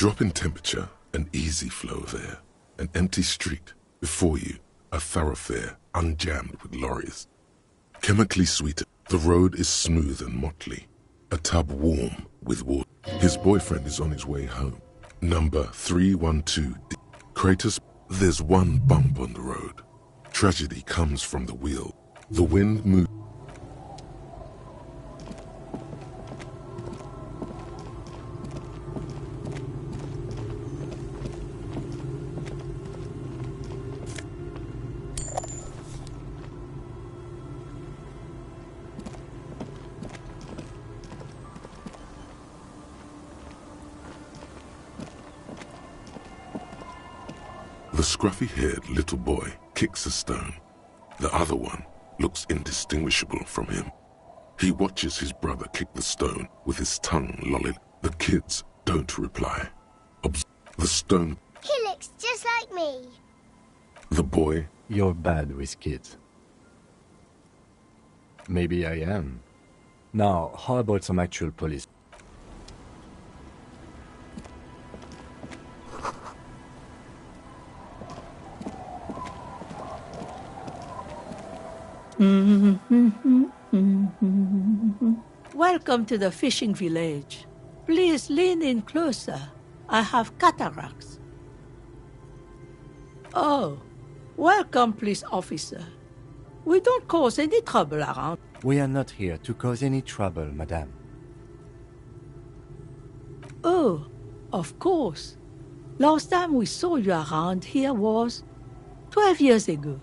Drop in temperature, an easy flow of air. An empty street. Before you, a thoroughfare unjammed with lorries. Chemically sweetened, the road is smooth and motley. A tub warm with water. His boyfriend is on his way home. Number 312. Kratos, there's one bump on the road. Tragedy comes from the wheel. The wind moves. The scruffy-haired little boy kicks a stone. The other one looks indistinguishable from him. He watches his brother kick the stone with his tongue lolling. The kids don't reply. The stone... He looks just like me. The boy... You're bad with kids. Maybe I am. Now, how about some actual police? Welcome to the fishing village. Please lean in closer. I have cataracts. Oh, welcome, police officer. We don't cause any trouble around. We are not here to cause any trouble, madame. Oh, of course. Last time we saw you around here was 12 years ago.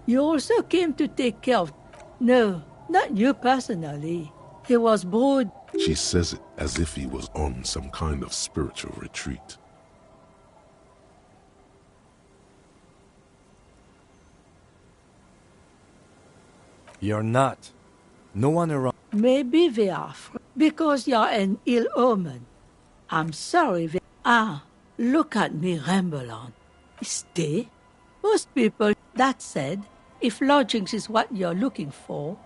You also came to take care of... No, not you personally. He was bored. She says it as if he was on some kind of spiritual retreat. You're not. No one around. Maybe they are because you're an ill omen. I'm sorry. Look at me ramble on. Stay. Most people... That said, if lodgings is what you're looking for,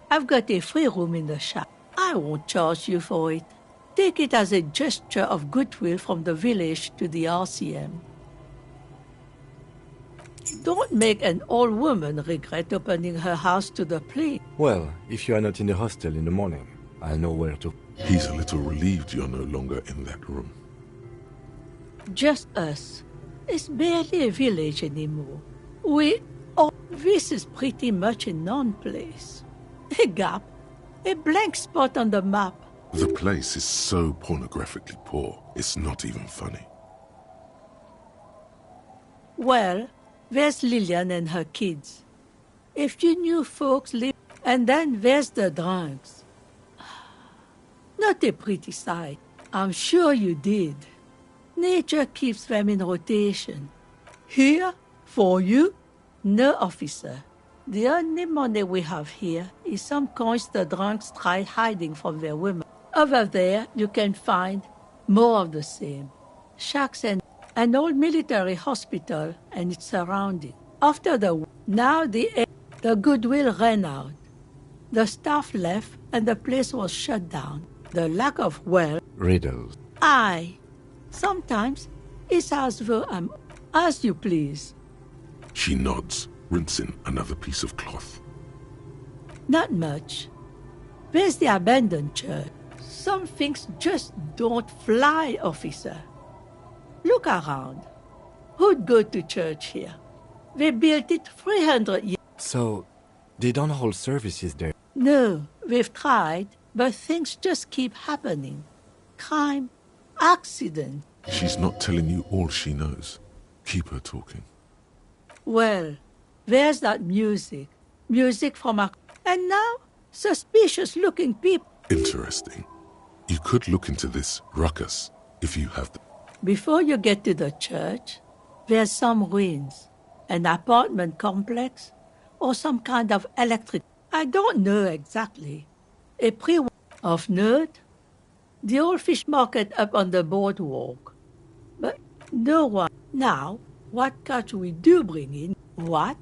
I've got a free room in the shop. I won't charge you for it. Take it as a gesture of goodwill from the village to the RCM. Don't make an old woman regret opening her house to the plague. Well, if you are not in the hostel in the morning, I know where to... He's a little relieved you're no longer in that room. Just us. It's barely a village anymore. This is pretty much a non-place. A gap. A blank spot on the map. The place is so pornographically poor, it's not even funny. Well, there's Lillian and her kids. If you knew folks live... And then there's the drunks. Not a pretty sight. I'm sure you did. Nature keeps them in rotation. Here, for you? No, officer. The only money we have here is some coins the drunks tried hiding from their women. Over there, you can find more of the same. Shacks and an old military hospital and its surrounding. After the war, now the goodwill ran out. The staff left and the place was shut down. The lack of Riddles. Aye. Sometimes it's as though I'm... As you please. She nods, rinsing another piece of cloth. Not much. There's the abandoned church. Some things just don't fly, officer. Look around. Who'd go to church here? They built it 300 years. So, they don't hold services there? No, we've tried, but things just keep happening. Crime, accident. She's not telling you all she knows. Keep her talking. Well, there's that music. Music from a... And now, suspicious-looking people. Interesting. You could look into this ruckus if you have the... Before you get to the church, there's some ruins. An apartment complex, or some kind of electric... I don't know exactly. A pre... Of note, the old fish market up on the boardwalk. But no one... Now, what catch we do bring in? What?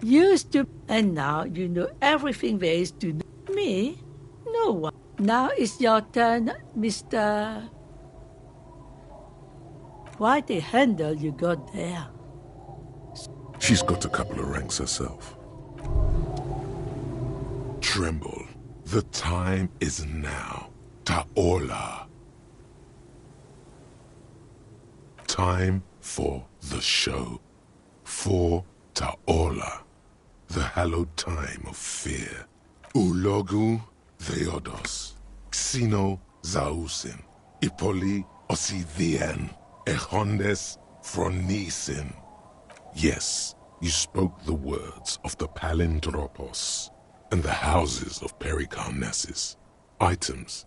Used to... And now you know everything there is to do. Me? No one. Now it's your turn, Mr... Quite a handle you got there. She's got a couple of ranks herself. Tremble. The time is now. Ta'ola. Time for the show. For Ta'ola. The hallowed time of fear. Ulogu Theodos. Xeno Zausin. Ipoli Osithien. Echondes Phronisen. Yes, you spoke the words of the Palindropos and the houses of Pericarnassus. Items,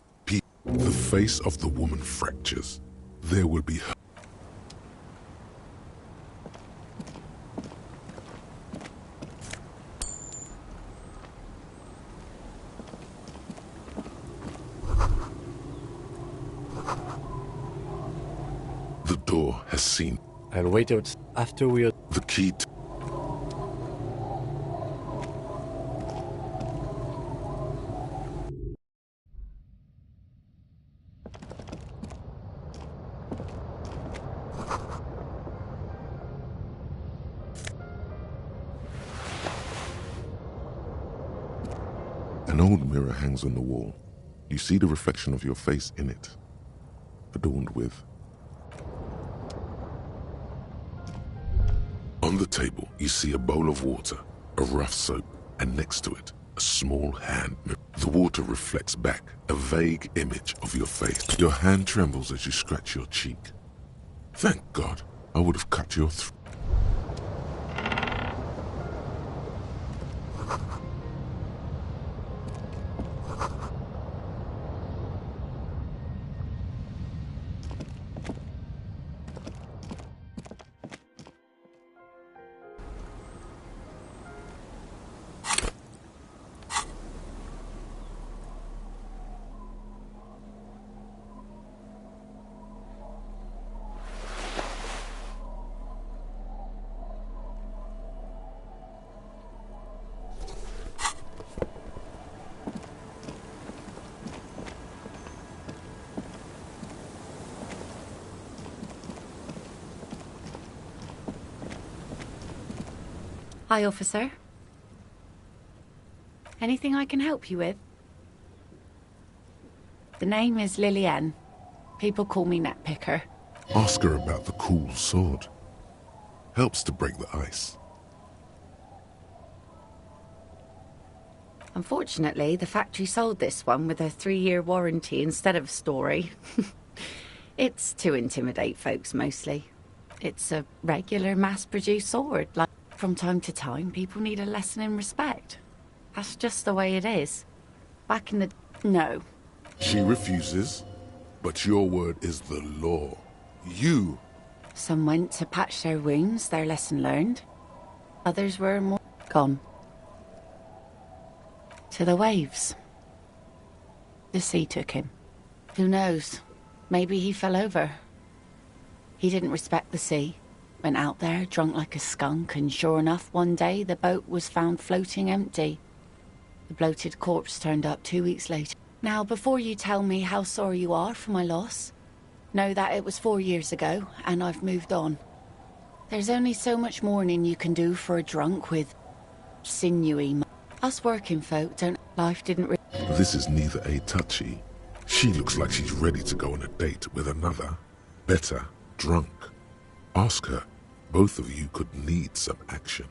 the face of the woman fractures. There will be her. The door has seen. I'll wait out after we are... The key to... An old mirror hangs on the wall. You see the reflection of your face in it, adorned with... On the table, you see a bowl of water, a rough soap, and next to it, a small hand mirror. The water reflects back a vague image of your face. Your hand trembles as you scratch your cheek. Thank God, I would have cut your throat. Hi, officer. Anything I can help you with? The name is Lillian. People call me Netpicker. Ask her about the cool sword. Helps to break the ice. Unfortunately, the factory sold this one with a 3-year warranty instead of a story. It's to intimidate folks, mostly. It's a regular mass-produced sword. Like, from time to time, people need a lesson in respect. That's just the way it is. Back in the... No. She refuses, but your word is the law. You... Some went to patch their wounds, their lesson learned. Others were more... gone. To the waves. The sea took him. Who knows? Maybe he fell over. He didn't respect the sea. Went out there, drunk like a skunk, and sure enough, one day the boat was found floating empty. The bloated corpse turned up 2 weeks later. Now, before you tell me how sorry you are for my loss, know that it was 4 years ago, and I've moved on. There's only so much mourning you can do for a drunk with sinewy... Us working folk don't... Life didn't... This is neither a touchy. She looks like she's ready to go on a date with another, better, drunk. Ask her. Both of you could need some action.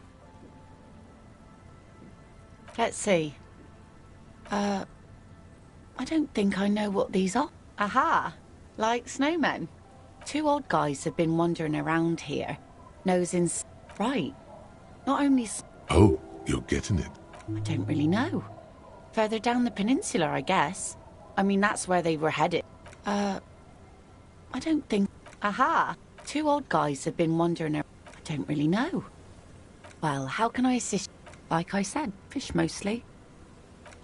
Let's see. I don't think I know what these are. Aha! Like snowmen. 2 odd guys have been wandering around here. Nosing... Right. Not only... Oh, you're getting it. I don't really know. Further down the peninsula, I guess. I mean, that's where they were headed. I don't think... Aha! 2 odd guys have been wandering around. I don't really know. Well, how can I assist? Like I said, fish mostly.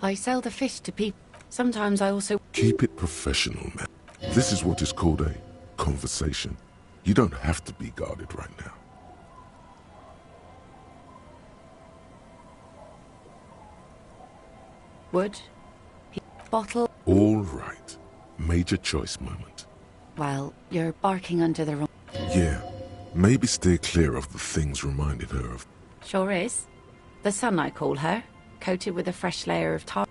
I sell the fish to people. Sometimes I also... Keep it professional, man. This is what is called a conversation. You don't have to be guarded right now. Wood? Bottle? All right. Major choice moment. Well, you're barking under the wrong... Yeah, maybe stay clear of the things reminded her of. Sure is. The sun, I call her, coated with a fresh layer of tar.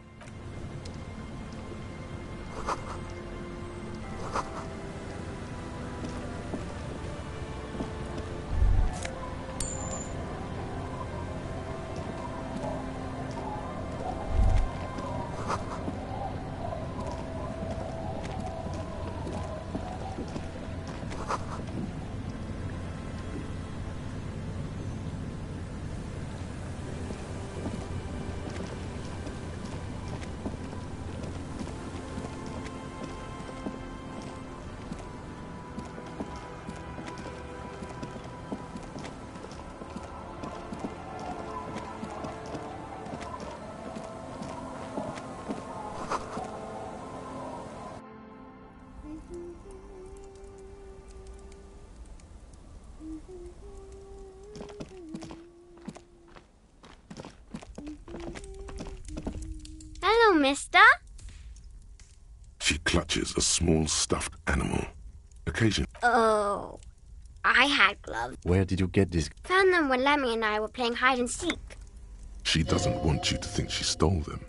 Hello, mister. She clutches a small stuffed animal. Occasionally, Oh, I had gloves. Where did you get this? Found them when Lemmy and I were playing hide and seek. she doesn't want you to think she stole them.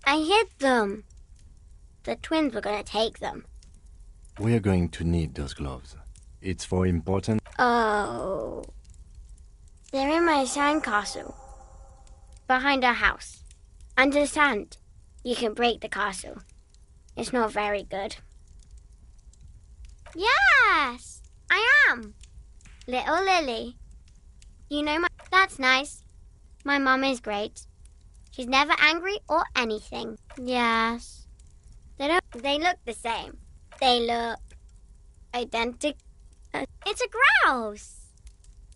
I hid them. The twins were going to take them. We're going to need those gloves. It's for important. Oh. They're in my sandcastle. Behind our house. Under the sand. You can break the castle. It's not very good. Yes, I am. Little Lily. You know my... That's nice. My mum is great. She's never angry or anything. Yes. They look the same. They look identical. It's a grouse.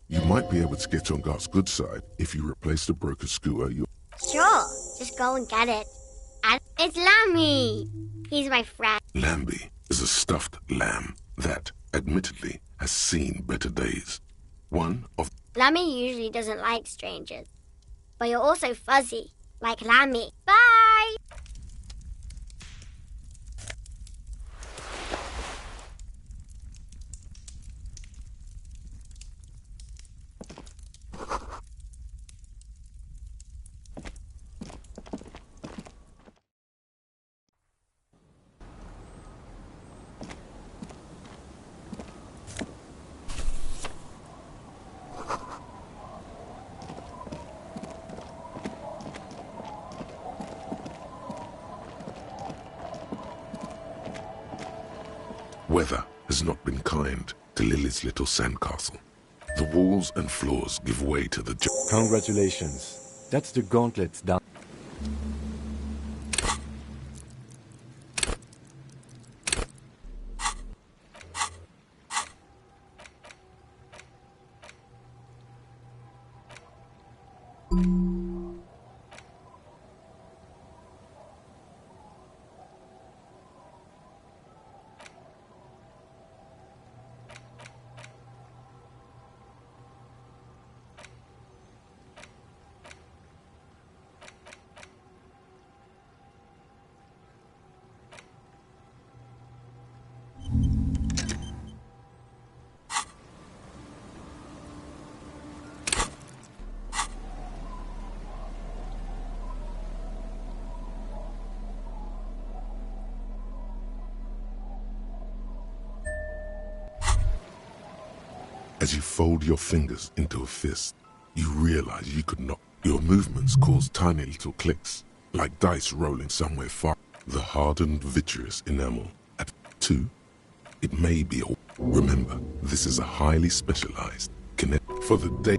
You might be able to get on Gart's good side if you replace the broken scooter. Sure, just go and get it. And it's Lammy. He's my friend. Lambie is a stuffed lamb that, admittedly, has seen better days. One of... Lammy usually doesn't like strangers. But you're also fuzzy, like Lammy. Bye! Weather has not been kind to Lily's little sandcastle. The walls and floors give way to the... Congratulations. That's the gauntlet down. As you fold your fingers into a fist, you realize you could not. Your movements cause tiny little clicks, like dice rolling somewhere far. The hardened vitreous enamel. At 2, it may be a... Remember, this is a highly specialized connect for the day.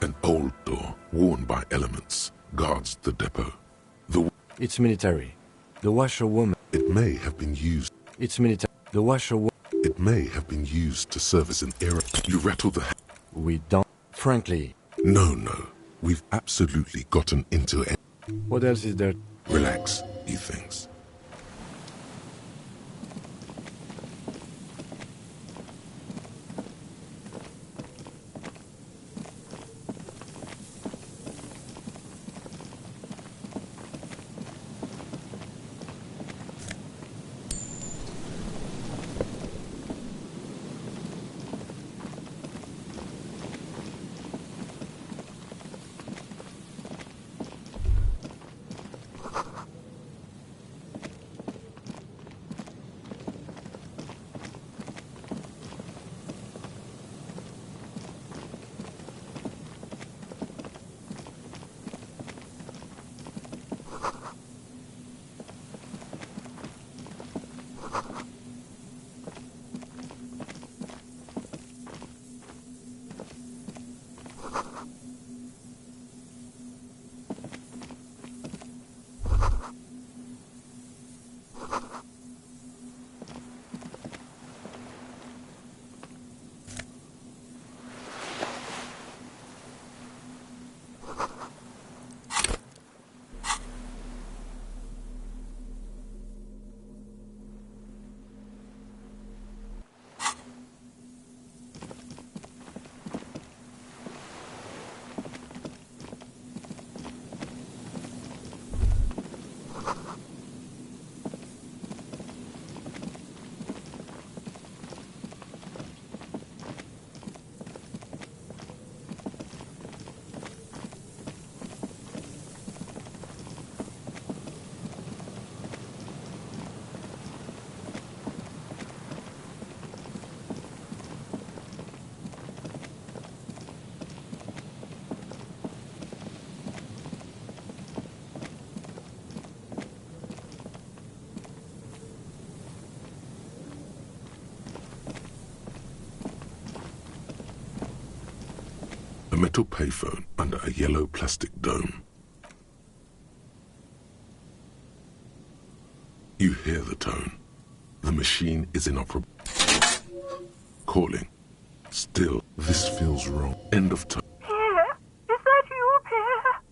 An old door, worn by elements, guards the depot. It's military. The washerwoman. It may have been used. It's military. The washerwoman. It may have been used to service an era. You rattle the. We don't. Frankly. No. We've absolutely gotten into it. What else is there? Relax, he thinks. A metal payphone under a yellow plastic dome. You hear the tone. The machine is inoperable. Calling. Still, this feels wrong. End of time. Pierre, is that you, Pierre?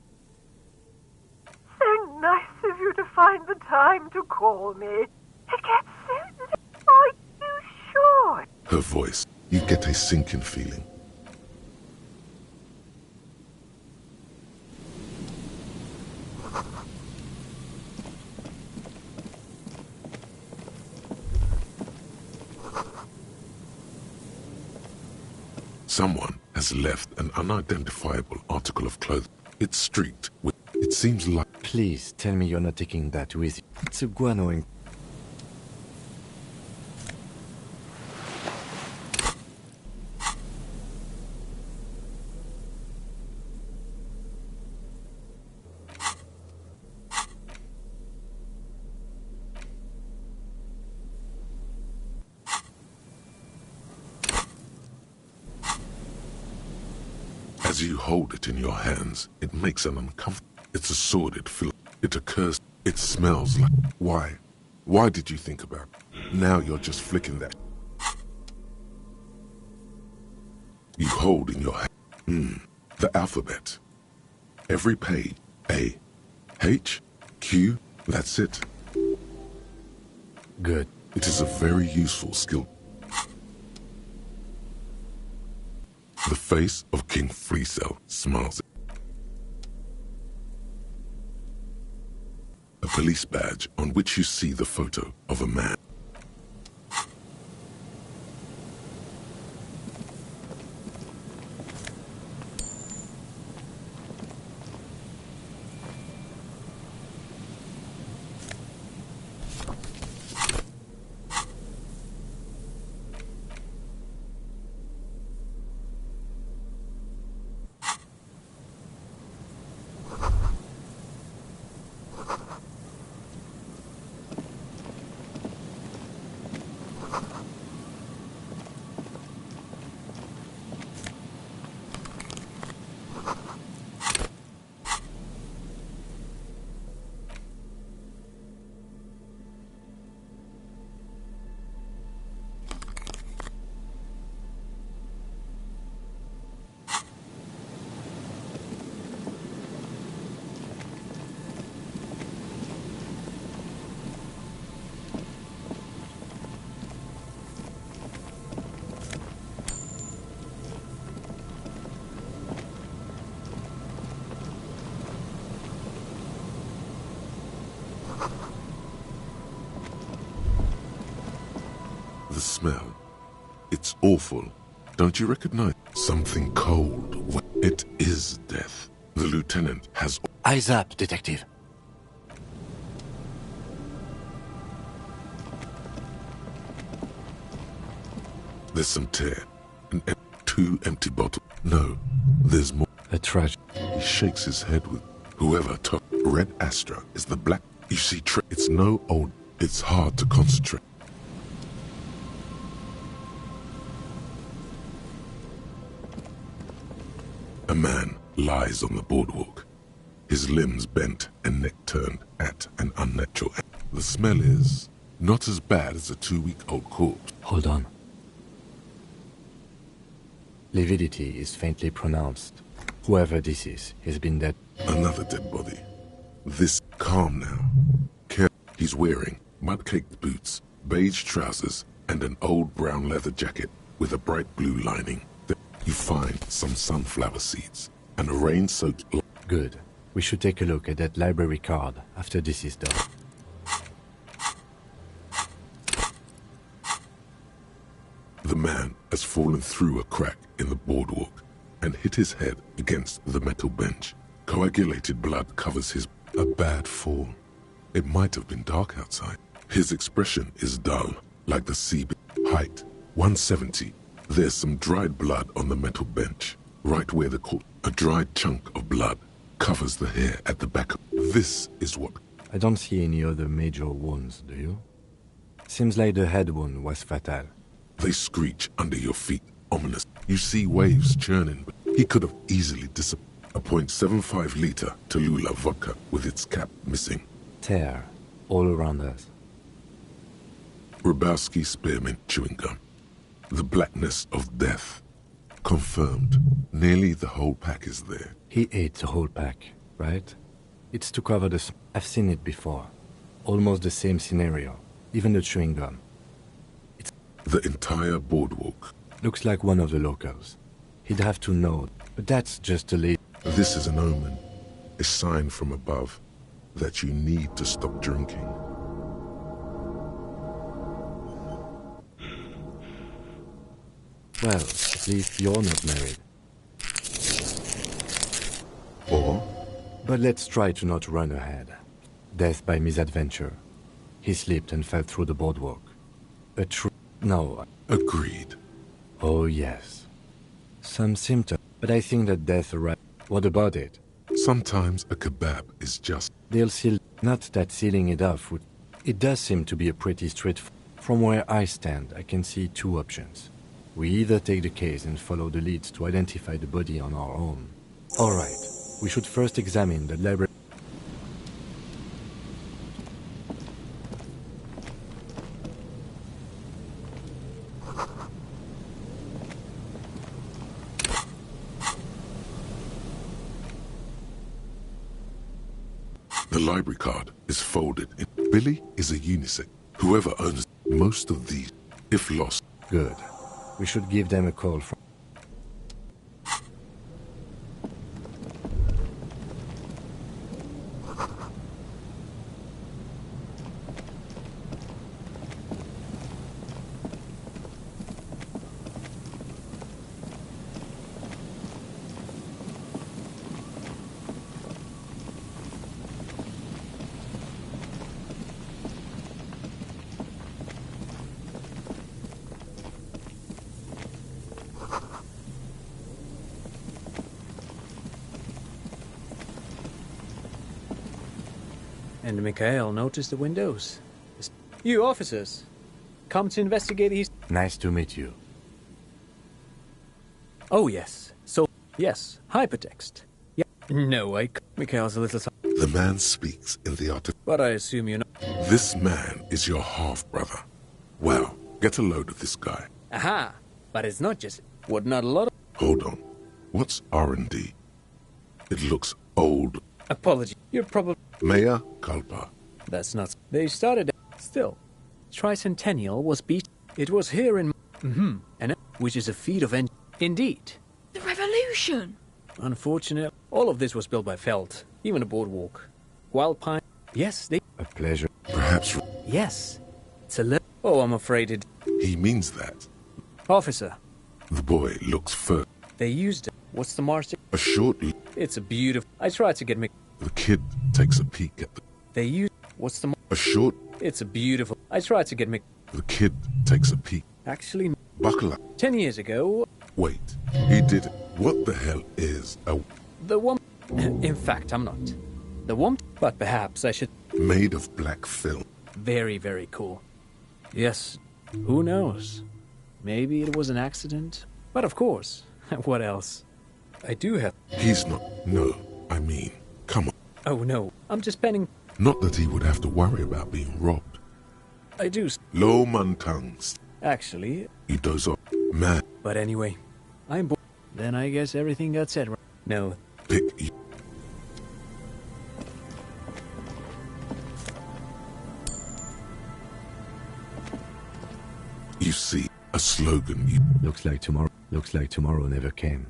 So nice of you to find the time to call me. It gets so late. Are you sure? Her voice. You get a sinking feeling. Someone has left an unidentifiable article of clothing. It's streaked with... It seems like... Please tell me you're not taking that with you. It's a guano. As you hold it in your hands, it makes an uncomfortable... It's a sordid feel. It occurs... It smells like... Why? Why did you think about it? Now you're just flicking that... You hold in your hand... The alphabet. Every page. A. H. Q. That's it. Good. It is a very useful skill. The face of King Freecell smiles. a police badge on which you see the photo of a man. The smell. It's awful. Don't you recognize something cold? It is death. The lieutenant has... Eyes up, detective. There's some tear. Two empty bottles. No, there's more. A trash. He shakes his head with... Whoever took Red Astra is the black... You see, it's no old... It's hard to concentrate. A man lies on the boardwalk, his limbs bent and neck turned at an unnatural angle. The smell is not as bad as a 2-week-old corpse. Hold on. Lividity is faintly pronounced. Whoever this is has been dead. Another dead body. This calm now. He's wearing mud-caked boots, beige trousers, and an old brown leather jacket with a bright blue lining. You find some sunflower seeds and a rain-soaked... Good. We should take a look at that library card after this is done. The man has fallen through a crack in the boardwalk and hit his head against the metal bench. Coagulated blood covers his... A bad fall. It might have been dark outside. His expression is dull, like the sea. Height, 170. There's some dried blood on the metal bench, right where the corpse. A dried chunk of blood covers the hair at the back. This is what... I don't see any other major wounds, do you? Seems like the head wound was fatal. They screech under your feet, ominous. You see waves churning, but he could have easily disappeared. A .75 liter Tallulah vodka with its cap missing. Tear all around us. Grabowski spearmint chewing gum. The blackness of death. Confirmed. Nearly the whole pack is there. He ate the whole pack, right? It's to cover the... I've seen it before. Almost the same scenario. Even the chewing gum. It's... The entire boardwalk. Looks like one of the locals. He'd have to know, but that's just a lead. This is an omen. A sign from above that you need to stop drinking. Well, at least you're not married. Or? But let's try to not run ahead. Death by misadventure. He slipped and fell through the boardwalk. A true... No. Agreed. Oh, yes. Some symptoms, but I think that death arrived. What about it? Sometimes a kebab is just... They'll seal... Not that sealing it off would... It does seem to be a pretty straight... From where I stand, I can see two options. We either take the case and follow the leads to identify the body on our own. Alright, we should first examine the library... The library card is folded in. Billy is a unisex. Whoever owns most of these, if lost... Good. We should give them a call from... And Mikhail noticed the windows. You officers, come to investigate his... Nice to meet you. Oh, yes. So, yes, hypertext. Yeah. No, Mikhail's a little... The man speaks in the art of... But I assume you know... This man is your half-brother. Well, get a load of this guy. Aha! But it's not just... What, not a lot of... Hold on. What's R&D? It looks old. Apology. You're probably... Mea culpa. That's not... They started... Still. Tricentennial was beat... It was here in... And which is a feat of... Indeed. The revolution! Unfortunately, all of this was built by Felt. Even a boardwalk. Wild Pine... Yes, they... A pleasure. Perhaps Yes. It's a little... Oh, I'm afraid it... he means that. Officer. The boy looks first. They used it. What's the march? A short... It's a beautiful... I tried to get me... The kid takes a peek at the... They used... What's the... A short... It's a beautiful... I tried to get me... The kid takes a peek. Actually... Buckle up. 10 years ago... Wait. He did it. What the hell is a... The woman... In fact, I'm not. The woman... But perhaps I should... Made of black film. Very, very cool. Yes. Who knows? Maybe it was an accident. But of course. What else? I do have... He's not... No. I mean, come on. Oh, no. I'm just penning... Not that he would have to worry about being robbed. I do... Low man tongues. Actually... He does off. Man. But anyway, I'm bored. Then I guess everything got said right. No. Pick... You see, a slogan you... Looks like tomorrow never came.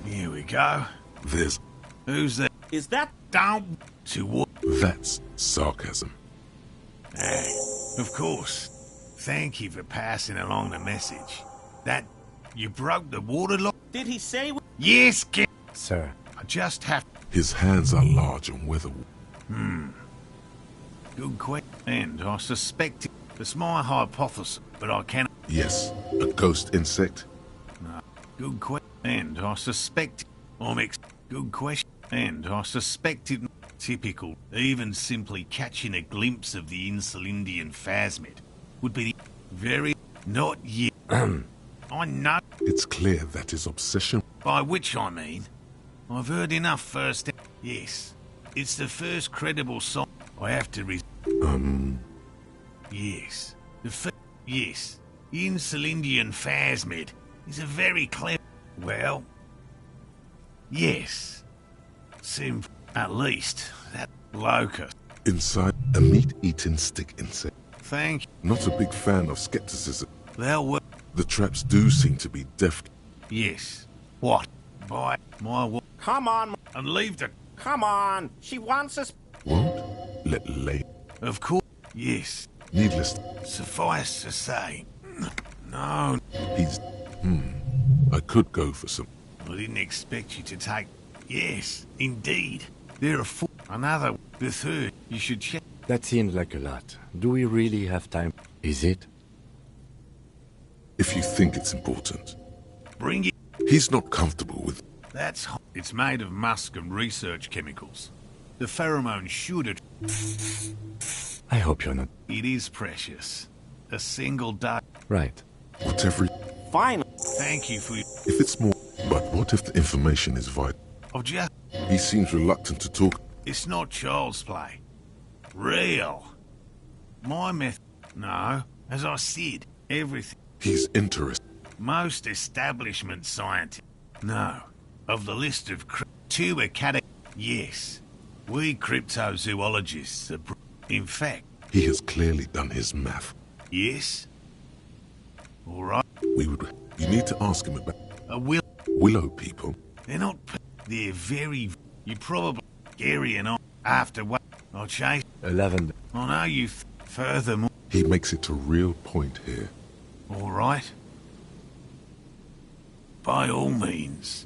Here we go. There's... Who's that? Is that... Down to what? That's sarcasm. Of course. Thank you for passing along the message. That... You broke the water lock? Did he say... Yes, kid. Sir. I just have... His hands are large and weather... Good question. And I suspect it's my hypothesis, but I cannot... Yes, a ghost insect. Good question. And I suspect... Good question. And I suspected... Typical. Even simply catching a glimpse of the Insulindian phasmid would be the very... Not yet. I know. It's clear that his obsession... By which I mean... I've heard enough first... Yes. It's the first credible song I have to Yes. Yes. The Insulindian phasmid is a very clever... Well... Yes. At least, that locust. Inside a meat-eating stick insect. Thank you. Not a big fan of skepticism. They'll work. The traps do seem to be deft. Yes. What? By my word. Come on. And leave the... Come on. She wants us... Won't let lay. Of course. Yes. Needless. Suffice to say. No. He's... I could go for some... I didn't expect you to take... Yes, indeed. There are four. Another. The third. You should check. That seems like a lot. Do we really have time? Is it? If you think it's important. Bring it. He's not comfortable with... That's... It's made of musk and research chemicals. The pheromone should... I hope you're not. It is precious. A single day. Right. Whatever. Fine. Thank you for your... If it's more. But what if the information is vital? I've just... He seems reluctant to talk. It's not child's play. Real. My method... No. As I said, everything... He's interested. Most establishment scientists... No. Of the list of... 2 academic... Yes. We cryptozoologists are... In fact... He has clearly done his math. Yes? All right. You need to ask him about... Willow people. They're not... They're very... You probably... Scary and all. After what... I'll chase... 11. I know you... Furthermore... He makes it a real point here. All right. By all means.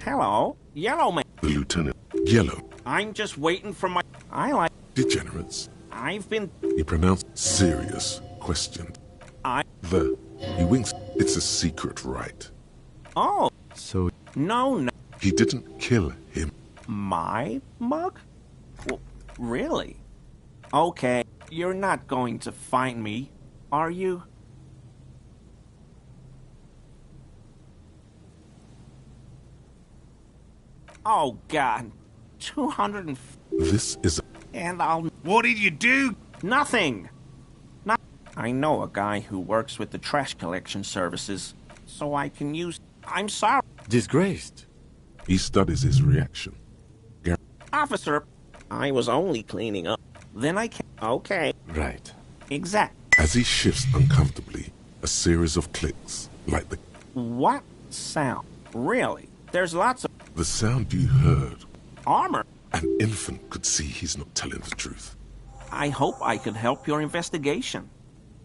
Hello, Yellow Man. The lieutenant. Yellow. I'm just waiting for my... I like... Degenerates. I've been... He pronounced serious question. I... He winks. It's a secret, right? Oh. So... No. He didn't kill him. My mug? Really? Okay, you're not going to find me, are you? Oh, God. 200 This is... And I'll... What did you do? Nothing! I know a guy who works with the trash collection services, so I can use... I'm sorry. Disgraced. He studies his reaction. Officer, I was only cleaning up. Then I came... Okay. Right. Exact. As he shifts uncomfortably, a series of clicks, like the... What sound? Really? There's lots of... The sound you heard. Armor? An infant could see he's not telling the truth. I hope I could help your investigation.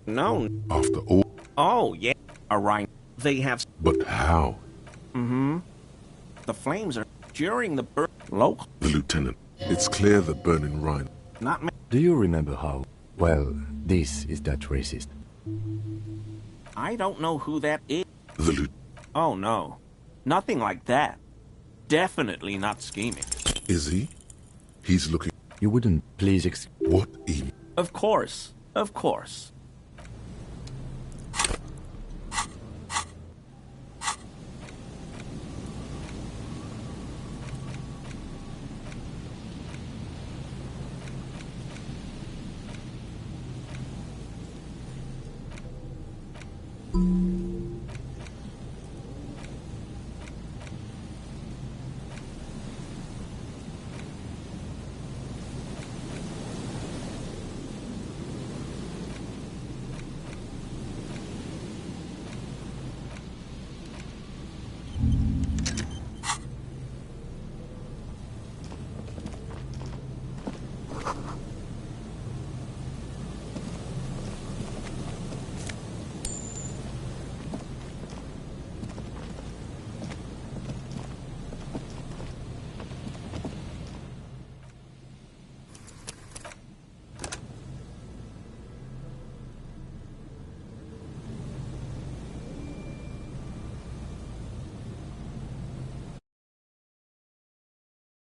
No. After all... Oh, yeah. All right. They have... But how? Mm-hmm. The flames are... During the burn... Local... The lieutenant. It's clear the burning Rhine... Not me. Do you remember how... Well, this is that racist. I don't know who that is. The lieutenant... Oh, no. Nothing like that. Definitely not scheming. Is he? He's looking... You wouldn't please What even? Of course. Of course.